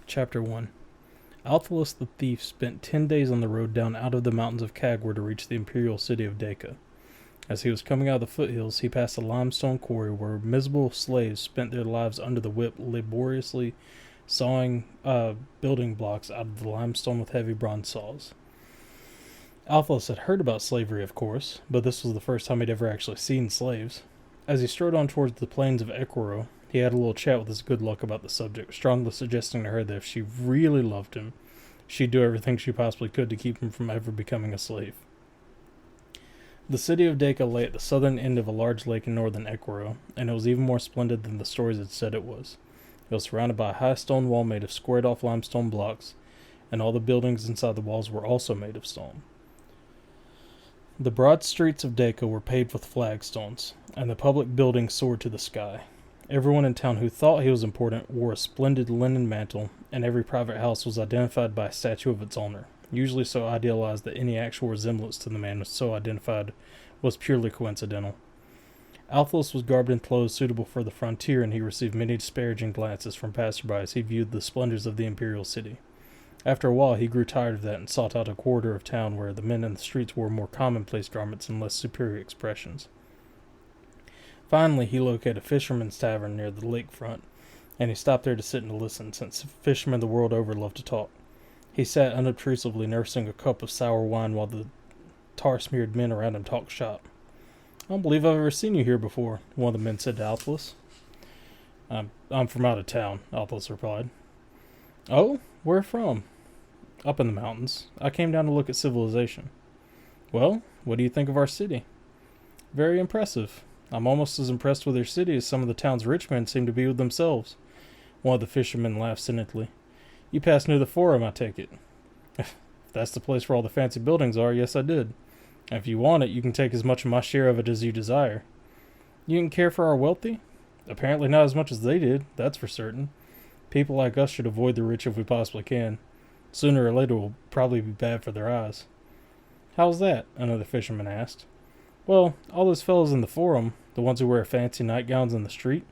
Chapter 1. Althalus the thief spent 10 days on the road down out of the mountains of Kagwar to reach the imperial city of Deka. As he was coming out of the foothills, he passed a limestone quarry where miserable slaves spent their lives under the whip, laboriously sawing building blocks out of the limestone with heavy bronze saws. Althalus had heard about slavery, of course, but this was the first time he'd ever actually seen slaves. As he strode on towards the plains of Equiro, he had a little chat with his good luck about the subject, strongly suggesting to her that if she really loved him, she'd do everything she possibly could to keep him from ever becoming a slave. The city of Deka lay at the southern end of a large lake in northern Equiro, and it was even more splendid than the stories had said it was. It was surrounded by a high stone wall made of squared-off limestone blocks, and all the buildings inside the walls were also made of stone. The broad streets of Deka were paved with flagstones, and the public buildings soared to the sky. Everyone in town who thought he was important wore a splendid linen mantle, and every private house was identified by a statue of its owner, usually so idealized that any actual resemblance to the man so identified was purely coincidental. Althalus was garbed in clothes suitable for the frontier, and he received many disparaging glances from passersby as he viewed the splendors of the imperial city. After a while, he grew tired of that and sought out a quarter of town where the men in the streets wore more commonplace garments and less superior expressions. Finally, he located a fisherman's tavern near the lakefront, and he stopped there to sit and listen, since fishermen the world over love to talk. He sat unobtrusively nursing a cup of sour wine while the tar-smeared men around him talked shop. "I don't believe I've ever seen you here before," one of the men said to Althalus. I'm from out of town," Althalus replied. "Oh? Where from?" "Up in the mountains. I came down to look at civilization." "Well, what do you think of our city?" "Very impressive. I'm almost as impressed with your city as some of the town's rich men seem to be with themselves." One of the fishermen laughed cynically. "You passed near the Forum, I take it." "If that's the place where all the fancy buildings are, yes, I did. And if you want it, you can take as much of my share of it as you desire." "You didn't care for our wealthy?" "Apparently not as much as they did, that's for certain. People like us should avoid the rich if we possibly can. Sooner or later it will probably be bad for their eyes." "How's that?" another fisherman asked. "Well, all those fellows in the Forum, the ones who wear fancy nightgowns in the street,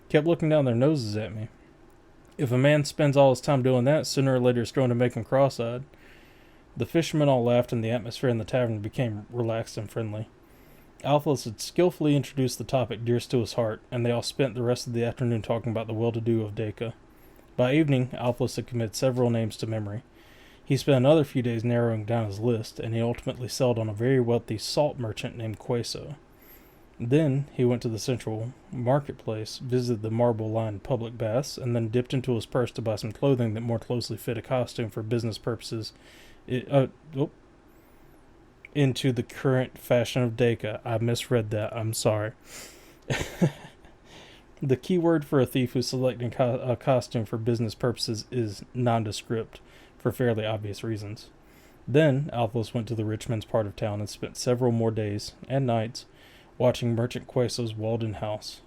kept looking down their noses at me. If a man spends all his time doing that, sooner or later it's going to make him cross-eyed." The fishermen all laughed, and the atmosphere in the tavern became relaxed and friendly. Althalus had skillfully introduced the topic dearest to his heart, and they all spent the rest of the afternoon talking about the well-to-do of Deka. By evening, Althalus had committed several names to memory. He spent another few days narrowing down his list, and he ultimately settled on a very wealthy salt merchant named Queso. Then he went to the central marketplace, visited the marble-lined public baths, and then dipped into his purse to buy some clothing that more closely fit a costume for business purposes into the current fashion of Deka. I misread that. I'm sorry. The key word for a thief who's selecting a costume for business purposes is nondescript, for fairly obvious reasons. Then Althalus went to the rich men's part of town and spent several more days and nights watching Merchant Queso's walled-in house.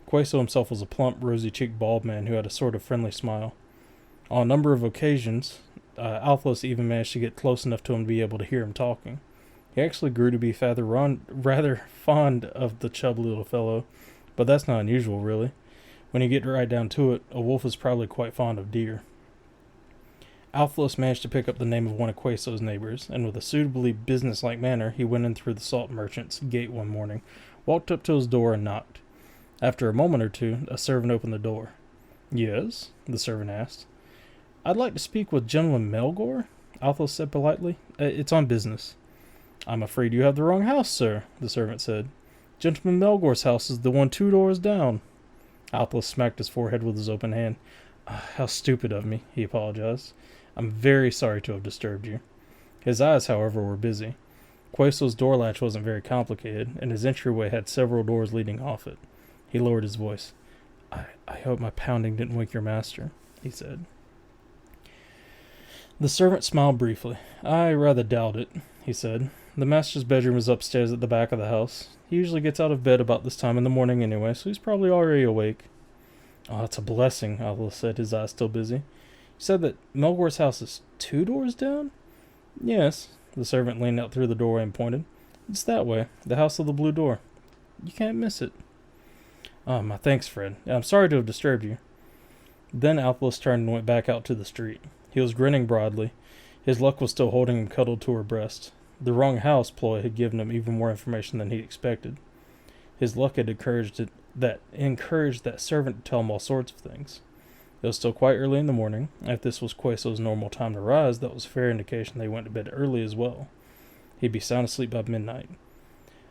Queso himself was a plump, rosy-cheeked bald man who had a sort of friendly smile. On a number of occasions, Althalus even managed to get close enough to him to be able to hear him talking. He actually grew to be rather fond of the chubby little fellow, but that's not unusual, really. When you get right down to it, a wolf is probably quite fond of deer. Althalus managed to pick up the name of one of Queso's neighbors, and with a suitably business-like manner, he went in through the salt merchant's gate one morning, walked up to his door, and knocked. After a moment or two, a servant opened the door. "Yes?" the servant asked. "I'd like to speak with Gentleman Melgore," Althalus said politely. "It's on business." "I'm afraid you have the wrong house, sir," the servant said. "Gentleman Melgore's house is the one 2 doors down." Althalus smacked his forehead with his open hand. "How stupid of me," he apologized. "I'm very sorry to have disturbed you." His eyes, however, were busy. Queso's door latch wasn't very complicated, and his entryway had several doors leading off it. He lowered his voice. I hope my pounding didn't wake your master," he said. The servant smiled briefly. "I rather doubt it," he said. "The master's bedroom is upstairs at the back of the house. He usually gets out of bed about this time in the morning anyway, so he's probably already awake." "Oh, it's a blessing," Althalus said, his eyes still busy. "You said that Melgore's house is 2 doors down?" "Yes." The servant leaned out through the doorway and pointed. "It's that way, the house of the blue door. You can't miss it." "My thanks, Fred. I'm sorry to have disturbed you." Then Althalus turned and went back out to the street. He was grinning broadly. His luck was still holding him cuddled to her breast. The wrong house ploy had given him even more information than he expected. His luck had encouraged that servant to tell him all sorts of things. It was still quite early in the morning. If this was Queso's normal time to rise, that was a fair indication they went to bed early as well. He'd be sound asleep by midnight.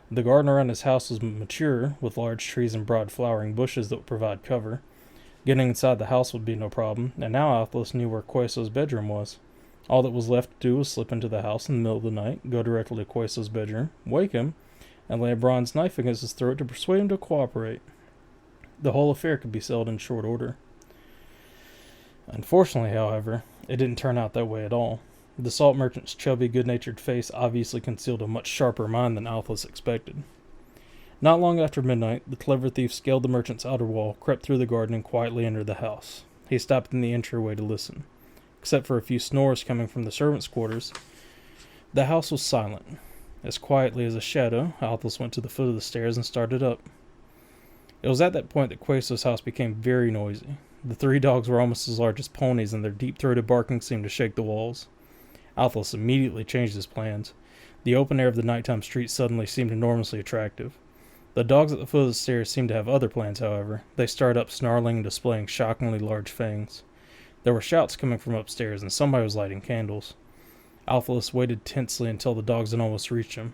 The garden around his house was mature, with large trees and broad flowering bushes that would provide cover. Getting inside the house would be no problem, and now Althalus knew where Queso's bedroom was. All that was left to do was slip into the house in the middle of the night, go directly to Queso's bedroom, wake him, and lay a bronze knife against his throat to persuade him to cooperate. The whole affair could be settled in short order. Unfortunately, however, it didn't turn out that way at all. The salt merchant's chubby, good-natured face obviously concealed a much sharper mind than Althalus expected. Not long after midnight, the clever thief scaled the merchant's outer wall, crept through the garden, and quietly entered the house. He stopped in the entryway to listen. Except for a few snores coming from the servants' quarters, the house was silent. As quietly as a shadow, Althalus went to the foot of the stairs and started up. It was at that point that Queso's house became very noisy. The 3 dogs were almost as large as ponies, and their deep-throated barking seemed to shake the walls. Althalus immediately changed his plans. The open air of the nighttime street suddenly seemed enormously attractive. The dogs at the foot of the stairs seemed to have other plans, however. They started up snarling and displaying shockingly large fangs. There were shouts coming from upstairs, and somebody was lighting candles. Althalus waited tensely until the dogs had almost reached him.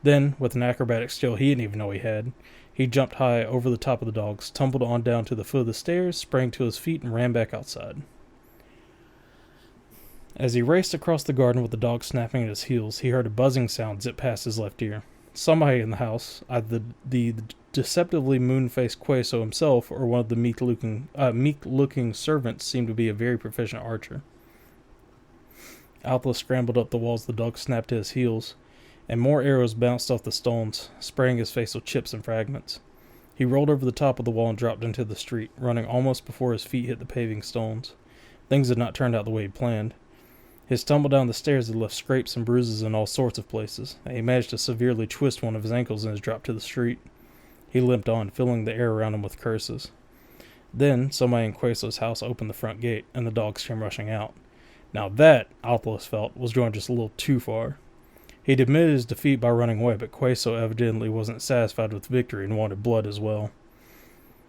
Then, with an acrobatic skill he didn't even know he had, he jumped high over the top of the dogs, tumbled on down to the foot of the stairs, sprang to his feet, and ran back outside. As he raced across the garden with the dog snapping at his heels, he heard a buzzing sound zip past his left ear. Somebody in the house, either the deceptively moon-faced Queso himself or one of the meek-looking servants, seemed to be a very proficient archer. Althalus scrambled up the walls, the dog snapped to his heels, and more arrows bounced off the stones, spraying his face with chips and fragments. He rolled over the top of the wall and dropped into the street, running almost before his feet hit the paving stones. Things had not turned out the way he planned. His tumble down the stairs had left scrapes and bruises in all sorts of places, and he managed to severely twist one of his ankles in his drop to the street. He limped on, filling the air around him with curses. Then, somebody in Queso's house opened the front gate, and the dogs came rushing out. Now that, Althalus felt, was going just a little too far. He'd admitted his defeat by running away, but Queso evidently wasn't satisfied with victory and wanted blood as well.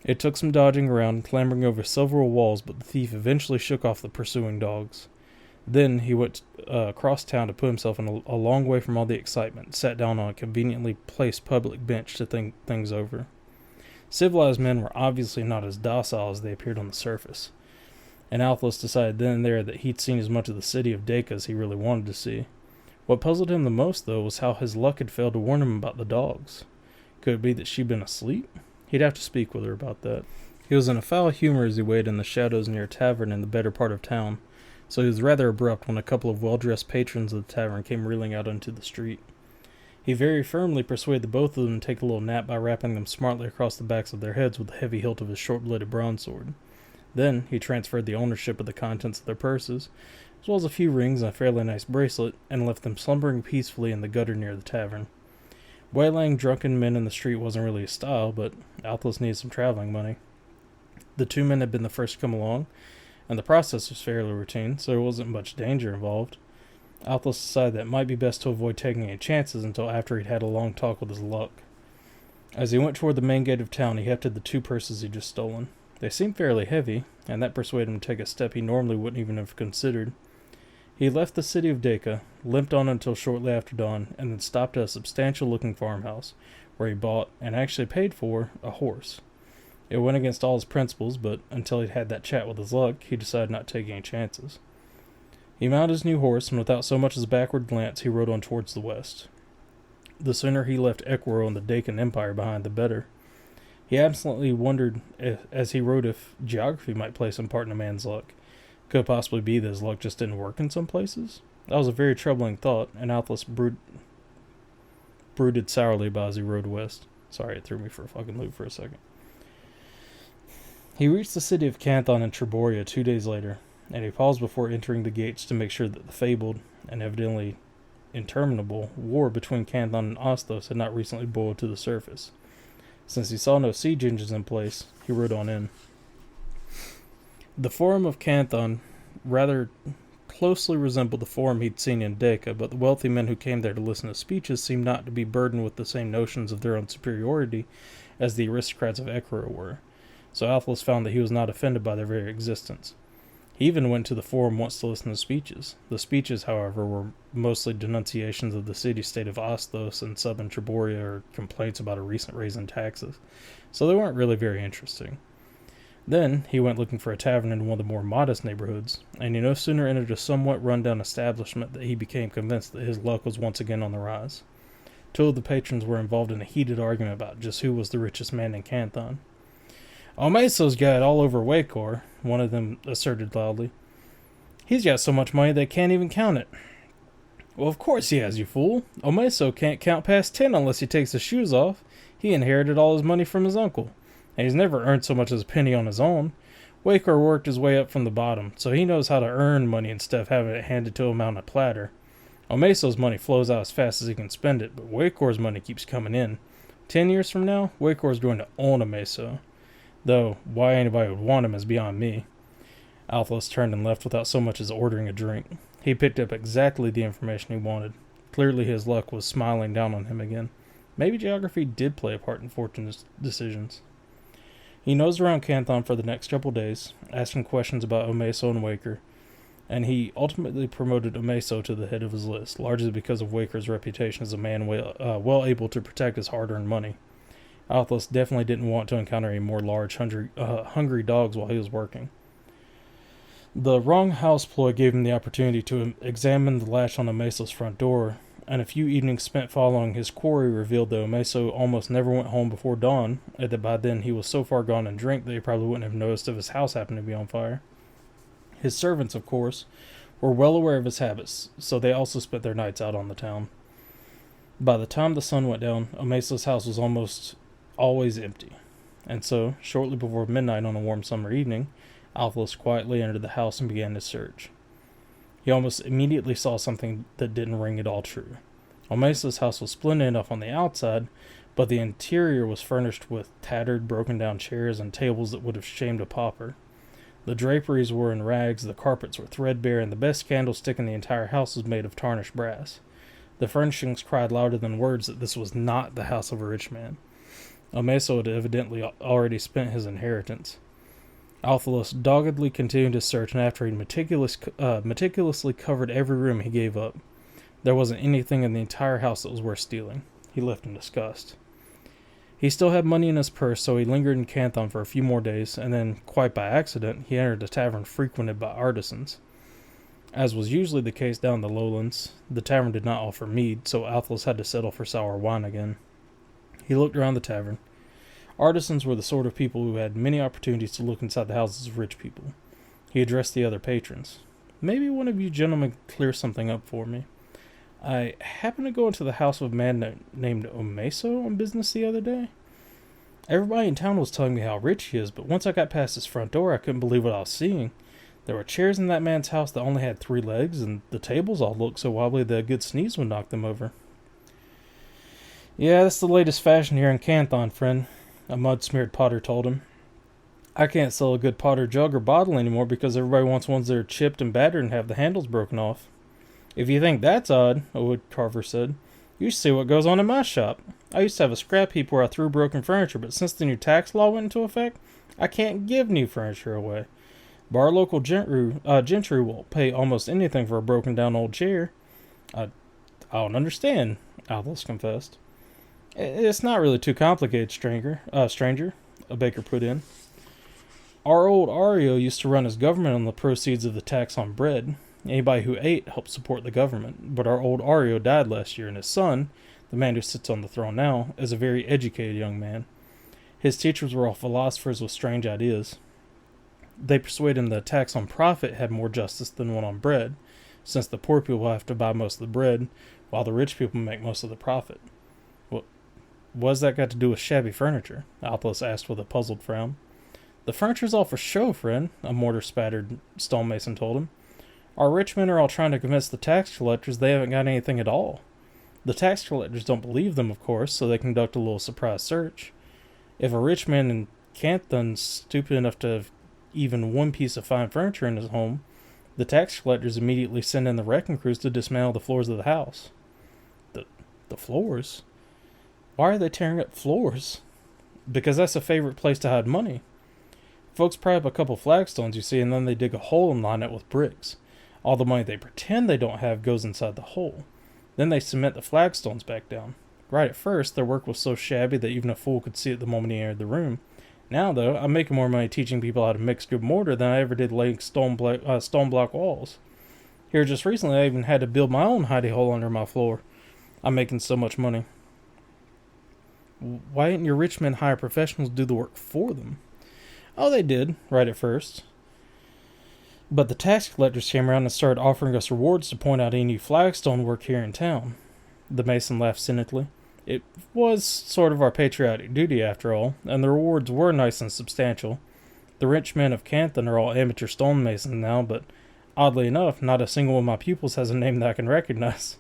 It took some dodging around and clambering over several walls, but the thief eventually shook off the pursuing dogs. Then he went across town to put himself in a long way from all the excitement and sat down on a conveniently placed public bench to think things over. Civilized men were obviously not as docile as they appeared on the surface, and Althalus decided then and there that he'd seen as much of the city of Deka as he really wanted to see. What puzzled him the most, though, was how his luck had failed to warn him about the dogs. Could it be that she'd been asleep? He'd have to speak with her about that. He was in a foul humor as he waited in the shadows near a tavern in the better part of town, so he was rather abrupt when a couple of well-dressed patrons of the tavern came reeling out into the street. He very firmly persuaded the both of them to take a little nap by wrapping them smartly across the backs of their heads with the heavy hilt of his short-bladed broadsword. Then he transferred the ownership of the contents of their purses, as well as a few rings and a fairly nice bracelet, and left them slumbering peacefully in the gutter near the tavern. Waylaying drunken men in the street wasn't really his style, but Althalus needed some traveling money. The 2 men had been the first to come along, and the process was fairly routine, so there wasn't much danger involved. Althalus decided that it might be best to avoid taking any chances until after he'd had a long talk with his luck. As he went toward the main gate of town, he hefted the 2 purses he'd just stolen. They seemed fairly heavy, and that persuaded him to take a step he normally wouldn't even have considered. He left the city of Deka, limped on until shortly after dawn, and then stopped at a substantial-looking farmhouse, where he bought, and actually paid for, a horse. It went against all his principles, but until he'd had that chat with his luck, he decided not to take any chances. He mounted his new horse, and without so much as a backward glance, he rode on towards the west. The sooner he left Ekwaro and the Dacan Empire behind, the better. He absolutely wondered, as he rode, if geography might play some part in a man's luck. Could it possibly be that his luck just didn't work in some places? That was a very troubling thought, and Althalus brooded sourly about as he rode west. Sorry, it threw me for a fucking loop for a second. He reached the city of Canthon in Triboria 2 days later, and he paused before entering the gates to make sure that the fabled, and evidently interminable, war between Canthon and Osthos had not recently boiled to the surface. Since he saw no siege engines in place, he rode on in. The Forum of Canthon rather closely resembled the forum he'd seen in Deka, but the wealthy men who came there to listen to speeches seemed not to be burdened with the same notions of their own superiority as the aristocrats of Ekrö were, so Althalus found that he was not offended by their very existence. He even went to the forum once to listen to speeches. The speeches, however, were mostly denunciations of the city-state of Osthos and southern Triboria or complaints about a recent raise in taxes, so they weren't really very interesting. Then he went looking for a tavern in one of the more modest neighborhoods, and he no sooner entered a somewhat run-down establishment that he became convinced that his luck was once again on the rise. Two of the patrons were involved in a heated argument about just who was the richest man in Canthon. "Omeso's got it all over Wakor," one of them asserted loudly. "He's got so much money they can't even count it." "Well, of course he has, you fool. Omeso can't count past 10 unless he takes his shoes off. He inherited all his money from his uncle, and he's never earned so much as a penny on his own. Wakor worked his way up from the bottom, so he knows how to earn money instead of having it handed to him on a platter. Omeso's money flows out as fast as he can spend it, but Wakor's money keeps coming in. 10 years from now, Wakor's going to own Omeso. Though, why anybody would want him is beyond me." Althalus turned and left without so much as ordering a drink. He picked up exactly the information he wanted. Clearly his luck was smiling down on him again. Maybe geography did play a part in Fortune's decisions. He nosed around Canthon for the next couple days, asking questions about Omeso and Wakor, and he ultimately promoted Omeso to the head of his list, largely because of Wakor's reputation as a man well able to protect his hard-earned money. Althalus definitely didn't want to encounter any more large, hungry dogs while he was working. The wrong house ploy gave him the opportunity to examine the latch on Omeso's front door, and a few evenings spent following his quarry revealed that Omeso almost never went home before dawn, and that by then he was so far gone in drink that he probably wouldn't have noticed if his house happened to be on fire. His servants, of course, were well aware of his habits, so they also spent their nights out on the town. By the time the sun went down, Omeso's house was almost always empty, and so, shortly before midnight on a warm summer evening, Althalus quietly entered the house and began his search. He almost immediately saw something that didn't ring at all true. Omeso's house was splendid enough on the outside, but the interior was furnished with tattered, broken-down chairs and tables that would have shamed a pauper. The draperies were in rags, the carpets were threadbare, and the best candlestick in the entire house was made of tarnished brass. The furnishings cried louder than words that this was not the house of a rich man. Omeso had evidently already spent his inheritance. Althalus doggedly continued his search, and after he meticulously covered every room, he gave up. There wasn't anything in the entire house that was worth stealing. He left in disgust. He still had money in his purse, so he lingered in Canthon for a few more days, and then, quite by accident, he entered a tavern frequented by artisans. As was usually the case down in the lowlands, the tavern did not offer mead, so Althalus had to settle for sour wine again. He looked around the tavern. Artisans were the sort of people who had many opportunities to look inside the houses of rich people. He addressed the other patrons. "Maybe one of you gentlemen could clear something up for me. I happened to go into the house of a man named Omeso on business the other day. Everybody in town was telling me how rich he is, but once I got past his front door, I couldn't believe what I was seeing. There were chairs in that man's house that only had 3 legs, and the tables all looked so wobbly that a good sneeze would knock them over." "Yeah, that's the latest fashion here in Canthon, friend," a mud-smeared potter told him. "I can't sell a good pot or jug or bottle anymore because everybody wants ones that are chipped and battered and have the handles broken off." "If you think that's odd," a wood carver said, "you should see what goes on in my shop. I used to have a scrap heap where I threw broken furniture, but since the new tax law went into effect, I can't give new furniture away. But our local gentry will pay almost anything for a broken-down old chair." I don't understand," Althalus confessed. "It's not really too complicated, stranger," a baker put in. "Our old Ario used to run his government on the proceeds of the tax on bread. Anybody who ate helped support the government, but our old Ario died last year, and his son, the man who sits on the throne now, is a very educated young man. His teachers were all philosophers with strange ideas. They persuaded him that a tax on profit had more justice than one on bread, since the poor people have to buy most of the bread, while the rich people make most of the profit." "What's that got to do with shabby furniture?" Althalus asked with a puzzled frown. "The furniture's all for show, friend," a mortar-spattered stonemason told him. "Our rich men are all trying to convince the tax collectors they haven't got anything at all. The tax collectors don't believe them, of course, so they conduct a little surprise search. If a rich man in Canthon's stupid enough to have even one piece of fine furniture in his home, the tax collectors immediately send in the wrecking crews to dismantle the floors of the house. The floors? Why are they tearing up floors? Because that's a favorite place to hide money. Folks pry up a couple flagstones, you see, and then they dig a hole and line it with bricks. All the money they pretend they don't have goes inside the hole. Then they cement the flagstones back down. Right at first, their work was so shabby that even a fool could see it the moment he entered the room. Now, though, I'm making more money teaching people how to mix good mortar than I ever did laying stone block walls. Here just recently, I even had to build my own hidey hole under my floor. I'm making so much money. Why didn't your rich men hire professionals to do the work for them? Oh, they did, right at first. But the tax collectors came around and started offering us rewards to point out any new flagstone work here in town. The mason laughed cynically. It was sort of our patriotic duty, after all, and the rewards were nice and substantial. The rich men of Canton are all amateur stonemasons now, but oddly enough, not a single one of my pupils has a name that I can recognize.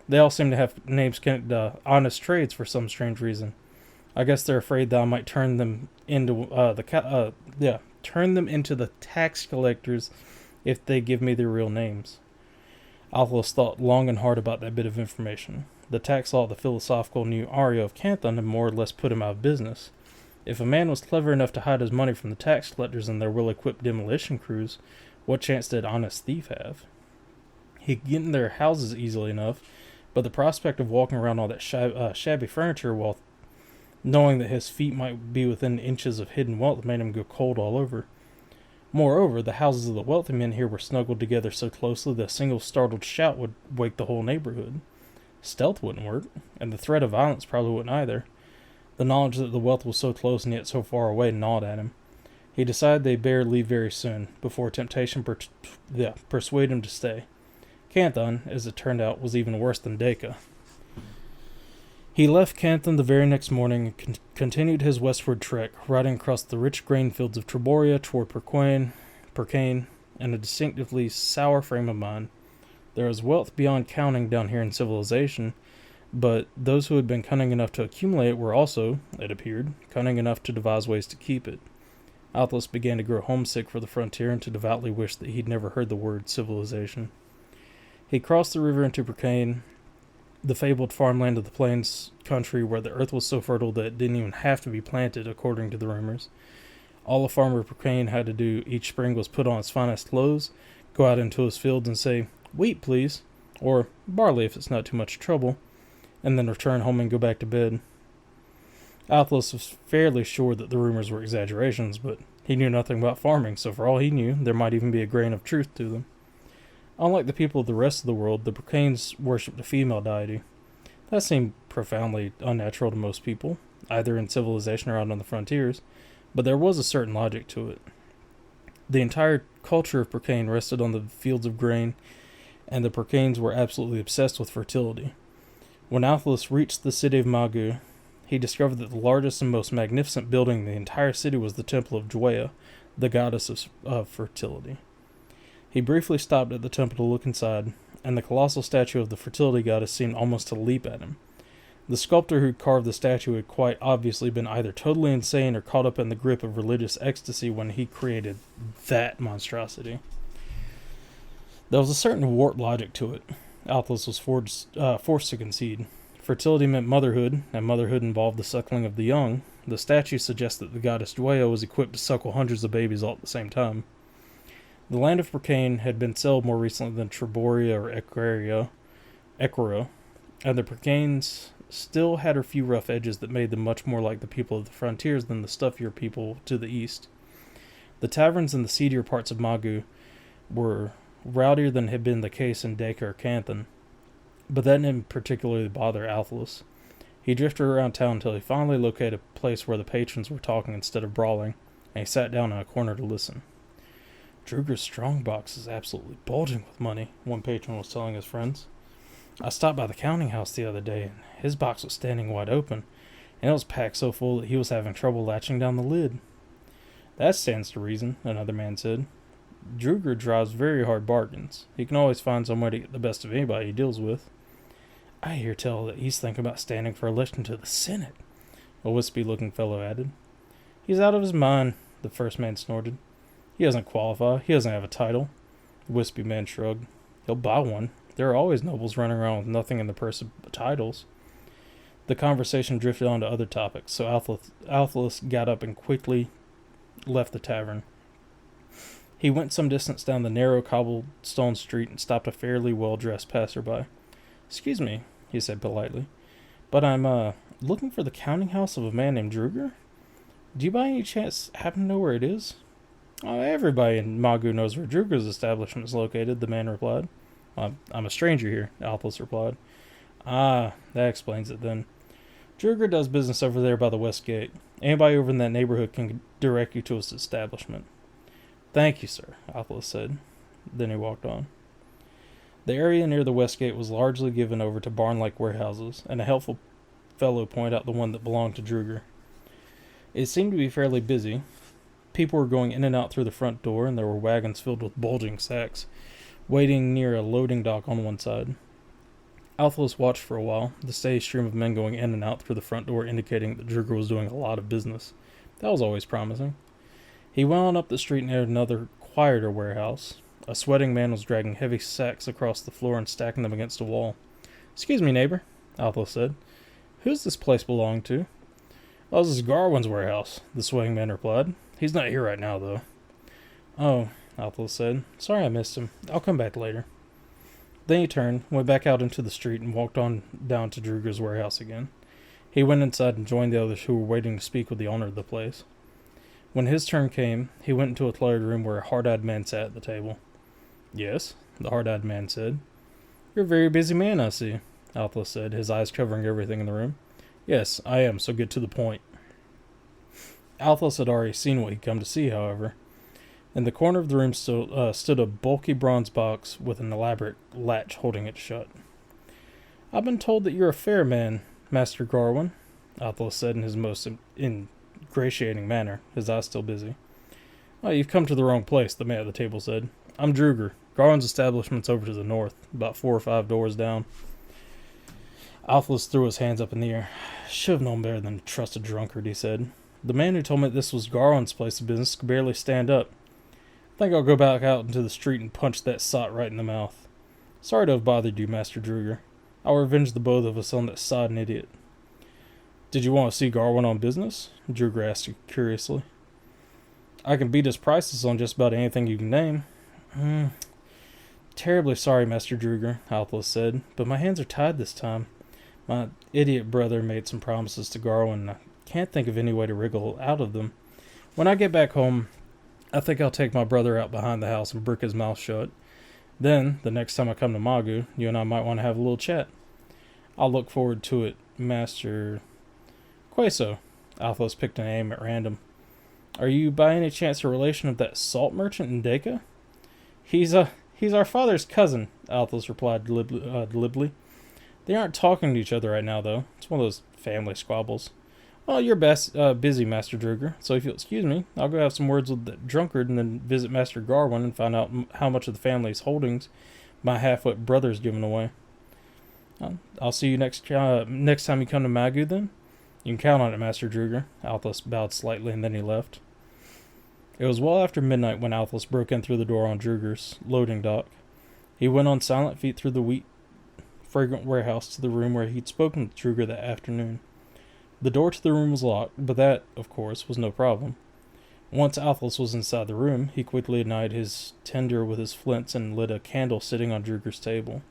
They all seem to have names connected to honest trades for some strange reason. I guess they're afraid that I might turn them into the tax collectors if they give me their real names. Althalus thought long and hard about that bit of information. The tax law of the philosophical new Aria of Canton had more or less put him out of business. If a man was clever enough to hide his money from the tax collectors and their well-equipped demolition crews, what chance did honest thief have? He could get in their houses easily enough, but the prospect of walking around all that shabby furniture while knowing that his feet might be within inches of hidden wealth made him go cold all over. Moreover, the houses of the wealthy men here were snuggled together so closely that a single startled shout would wake the whole neighborhood. Stealth wouldn't work, and the threat of violence probably wouldn't either. The knowledge that the wealth was so close and yet so far away gnawed at him. He decided they'd better leave very soon, before temptation persuaded him to stay. Canton, as it turned out, was even worse than Deka. He left Canton the very next morning and continued his westward trek, riding across the rich grain fields of Treboria toward Percane, in a distinctively sour frame of mind. There was wealth beyond counting down here in civilization, but those who had been cunning enough to accumulate it were also, it appeared, cunning enough to devise ways to keep it. Althalus began to grow homesick for the frontier and to devoutly wish that he'd never heard the word civilization. He crossed the river into Percane, the fabled farmland of the plains country where the earth was so fertile that it didn't even have to be planted, according to the rumors. All a farmer of Percane had to do each spring was put on his finest clothes, go out into his fields and say, "Wheat, please," or barley if it's not too much trouble, and then return home and go back to bed. Althalus was fairly sure that the rumors were exaggerations, but he knew nothing about farming, so for all he knew, there might even be a grain of truth to them. Unlike the people of the rest of the world, the Percanes worshipped a female deity. That seemed profoundly unnatural to most people, either in civilization or out on the frontiers, but there was a certain logic to it. The entire culture of Percane rested on the fields of grain, and the Percanes were absolutely obsessed with fertility. When Althalus reached the city of Magu, he discovered that the largest and most magnificent building in the entire city was the temple of Dwea, the goddess of fertility. He briefly stopped at the temple to look inside, and the colossal statue of the fertility goddess seemed almost to leap at him. The sculptor who carved the statue had quite obviously been either totally insane or caught up in the grip of religious ecstasy when he created that monstrosity. There was a certain warped logic to it, Althalus was forced to concede. Fertility meant motherhood, and motherhood involved the suckling of the young. The statue suggests that the goddess Dwea was equipped to suckle hundreds of babies all at the same time. The land of Percane had been settled more recently than Treboria or Equira, and the Percanes still had a few rough edges that made them much more like the people of the frontiers than the stuffier people to the east. The taverns in the seedier parts of Magu were rowdier than had been the case in Deka or Canton, but that didn't particularly bother Althalus. He drifted around town until he finally located a place where the patrons were talking instead of brawling, and he sat down in a corner to listen. "Druger's strongbox is absolutely bulging with money," one patron was telling his friends. "I stopped by the counting house the other day, and his box was standing wide open, and it was packed so full that he was having trouble latching down the lid." "That stands to reason," another man said. "Druger drives very hard bargains. He can always find some way to get the best of anybody he deals with." "I hear tell that he's thinking about standing for election to the Senate," a wispy-looking fellow added. "He's out of his mind," the first man snorted. He doesn't qualify. He doesn't have a title. The wispy man shrugged. He'll buy one. There are always nobles running around with nothing in the person but titles. The conversation drifted on to other topics, so Althalus got up and quickly left the tavern. He went some distance down the narrow cobblestone street and stopped a fairly well-dressed passerby. "Excuse me," he said politely, "but I'm, looking for the counting house of a man named Druger. Do you by any chance happen to know where it is?" Everybody in Magu knows where Druger's establishment is located," the man replied. I'm a stranger here," Althalus replied. "Ah, that explains it then. Druger does business over there by the west gate. Anybody over in that neighborhood can direct you to his establishment." "Thank you, sir," Althalus said. Then he walked on. The area near the west gate was largely given over to barn-like warehouses, and a helpful fellow pointed out the one that belonged to Druger. It seemed to be fairly busy. People were going in and out through the front door, and there were wagons filled with bulging sacks, waiting near a loading dock on one side. Althalus watched for a while, the steady stream of men going in and out through the front door indicating that Druger was doing a lot of business. That was always promising. He went on up the street near another, quieter warehouse. A sweating man was dragging heavy sacks across the floor and stacking them against a wall. "Excuse me, neighbor," Althalus said. "Who's this place belong to?" "Oh, this is Garwin's warehouse," the sweating man replied. "He's not here right now, though." "Oh," Althalus said. "Sorry I missed him. I'll come back later." Then he turned, went back out into the street, and walked on down to Druger's warehouse again. He went inside and joined the others who were waiting to speak with the owner of the place. When his turn came, he went into a cluttered room where a hard-eyed man sat at the table. "Yes," the hard-eyed man said. "You're a very busy man, I see," Althalus said, his eyes covering everything in the room. "Yes, I am, so get to the point." Althalus had already seen what he'd come to see, however. In the corner of the room stood a bulky bronze box with an elaborate latch holding it shut. "I've been told that you're a fair man, Master Garwin," Althalus said in his most ingratiating manner, his eyes still busy. "Oh, you've come to the wrong place," the man at the table said. "I'm Druger. Garwin's establishment's over to the north, about 4 or 5 doors down." Althalus threw his hands up in the air. "Should have known better than to trust a drunkard," he said. "The man who told me this was Garwin's place of business could barely stand up. I think I'll go back out into the street and punch that sot right in the mouth. Sorry to have bothered you, Master Druger. I'll revenge the both of us on that sodden idiot." "Did you want to see Garwin on business?" Druger asked curiously. "I can beat his prices on just about anything you can name." "Terribly sorry, Master Druger," Althalus said, "but my hands are tied this time. My idiot brother made some promises to Garwin, and I can't think of any way to wriggle out of them. When I get back home, I think I'll take my brother out behind the house and brick his mouth shut. Then, the next time I come to Magu, you and I might want to have a little chat." "I'll look forward to it, Master Queso." Althalus picked a name at random. "Are you by any chance a relation of that salt merchant in Deka?" He's our father's cousin," Althalus replied glibly. "They aren't talking to each other right now, though. It's one of those family squabbles. Well, you're busy, Master Druger, so if you'll excuse me, I'll go have some words with that drunkard and then visit Master Garwin and find out how much of the family's holdings my half-wit brother's given away." "I'll see you next time you come to Magu, then?" "You can count on it, Master Druger." Althalus bowed slightly, and then he left. It was well after midnight when Althalus broke in through the door on Druger's loading dock. He went on silent feet through the wheat-fragrant warehouse to the room where he'd spoken to Druger that afternoon. The door to the room was locked, but that, of course, was no problem. Once Althalus was inside the room, he quickly ignited his tinder with his flints and lit a candle sitting on Druger's table.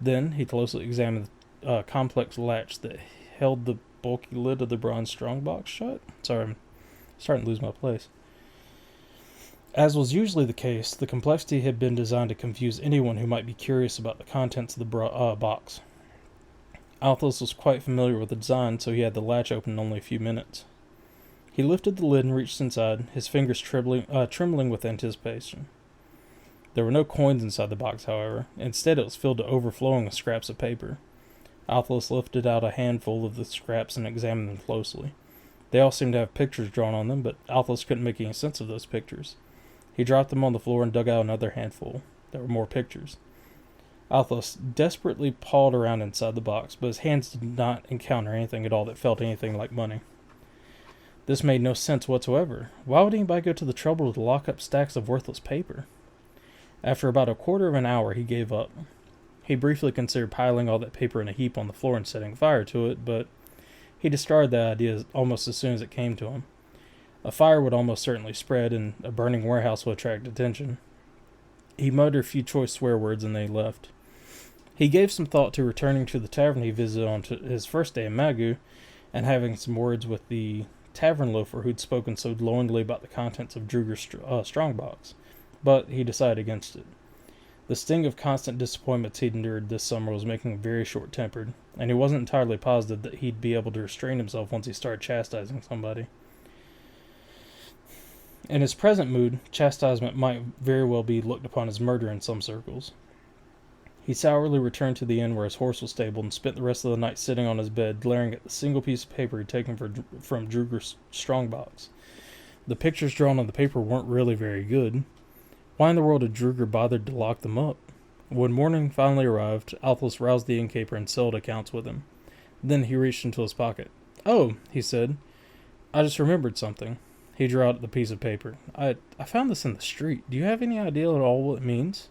Then he closely examined the complex latch that held the bulky lid of the bronze strongbox shut. Sorry, I'm starting to lose my place. As was usually the case, the complexity had been designed to confuse anyone who might be curious about the contents of the box. Althalus was quite familiar with the design, so he had the latch open in only a few minutes. He lifted the lid and reached inside, his fingers trembling with anticipation. There were no coins inside the box, however. Instead, it was filled to overflowing with scraps of paper. Althalus lifted out a handful of the scraps and examined them closely. They all seemed to have pictures drawn on them, but Althalus couldn't make any sense of those pictures. He dropped them on the floor and dug out another handful. There were more pictures. Althalus desperately pawed around inside the box, but his hands did not encounter anything at all that felt anything like money. This made no sense whatsoever. Why would anybody go to the trouble to lock up stacks of worthless paper? After about a quarter of an hour, he gave up. He briefly considered piling all that paper in a heap on the floor and setting fire to it, but he discarded that idea almost as soon as it came to him. A fire would almost certainly spread, and a burning warehouse would attract attention. He muttered a few choice swear words, and they left. He gave some thought to returning to the tavern he visited on his first day in Magu, and having some words with the tavern loafer who'd spoken so glowingly about the contents of Druger's strongbox, but he decided against it. The sting of constant disappointments he'd endured this summer was making him very short-tempered, and he wasn't entirely positive that he'd be able to restrain himself once he started chastising somebody. In his present mood, chastisement might very well be looked upon as murder in some circles. He sourly returned to the inn where his horse was stabled and spent the rest of the night sitting on his bed, glaring at the single piece of paper he'd taken from Druger's strongbox. The pictures drawn on the paper weren't really very good. Why in the world had Druger bothered to lock them up? When morning finally arrived, Althalus roused the innkeeper and settled accounts with him. Then he reached into his pocket. "Oh," he said, "I just remembered something." He drew out the piece of paper. I found this in the street. Do you have any idea at all what it means?"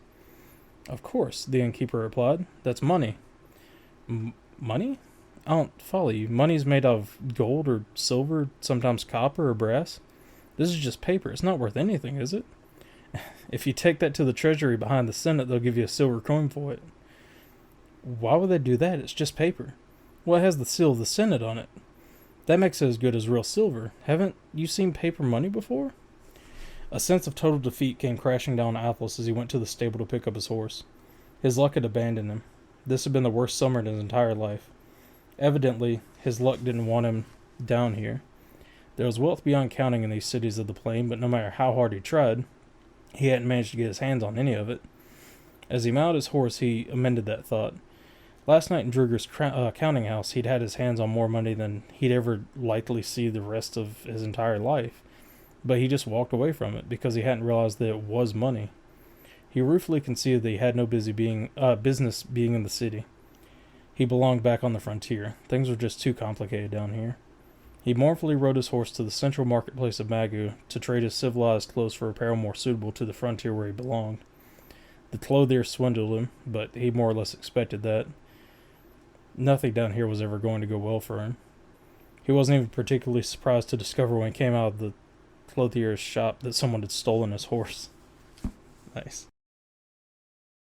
"Of course," the innkeeper replied. "That's money." Money? I don't follow you. Money's made of gold or silver, sometimes copper or brass. This is just paper. It's not worth anything, is it? If you take that to the treasury behind the Senate, they'll give you a silver coin for it." "Why would they do that? It's just paper." "Well, it has the seal of the Senate on it. That makes it as good as real silver. Haven't you seen paper money before?" A sense of total defeat came crashing down on Althalus as he went to the stable to pick up his horse. His luck had abandoned him. This had been the worst summer in his entire life. Evidently, his luck didn't want him down here. There was wealth beyond counting in these cities of the plain, but no matter how hard he tried, he hadn't managed to get his hands on any of it. As he mounted his horse, he amended that thought. Last night in Druger's counting house, he'd had his hands on more money than he'd ever likely see the rest of his entire life, but he just walked away from it because he hadn't realized that it was money. He ruefully conceded that he had no business being in the city. He belonged back on the frontier. Things were just too complicated down here. He mournfully rode his horse to the central marketplace of Magu to trade his civilized clothes for apparel more suitable to the frontier where he belonged. The clothier swindled him, but he more or less expected that. Nothing down here was ever going to go well for him. He wasn't even particularly surprised to discover when he came out of the clothier's shop that someone had stolen his horse. Nice.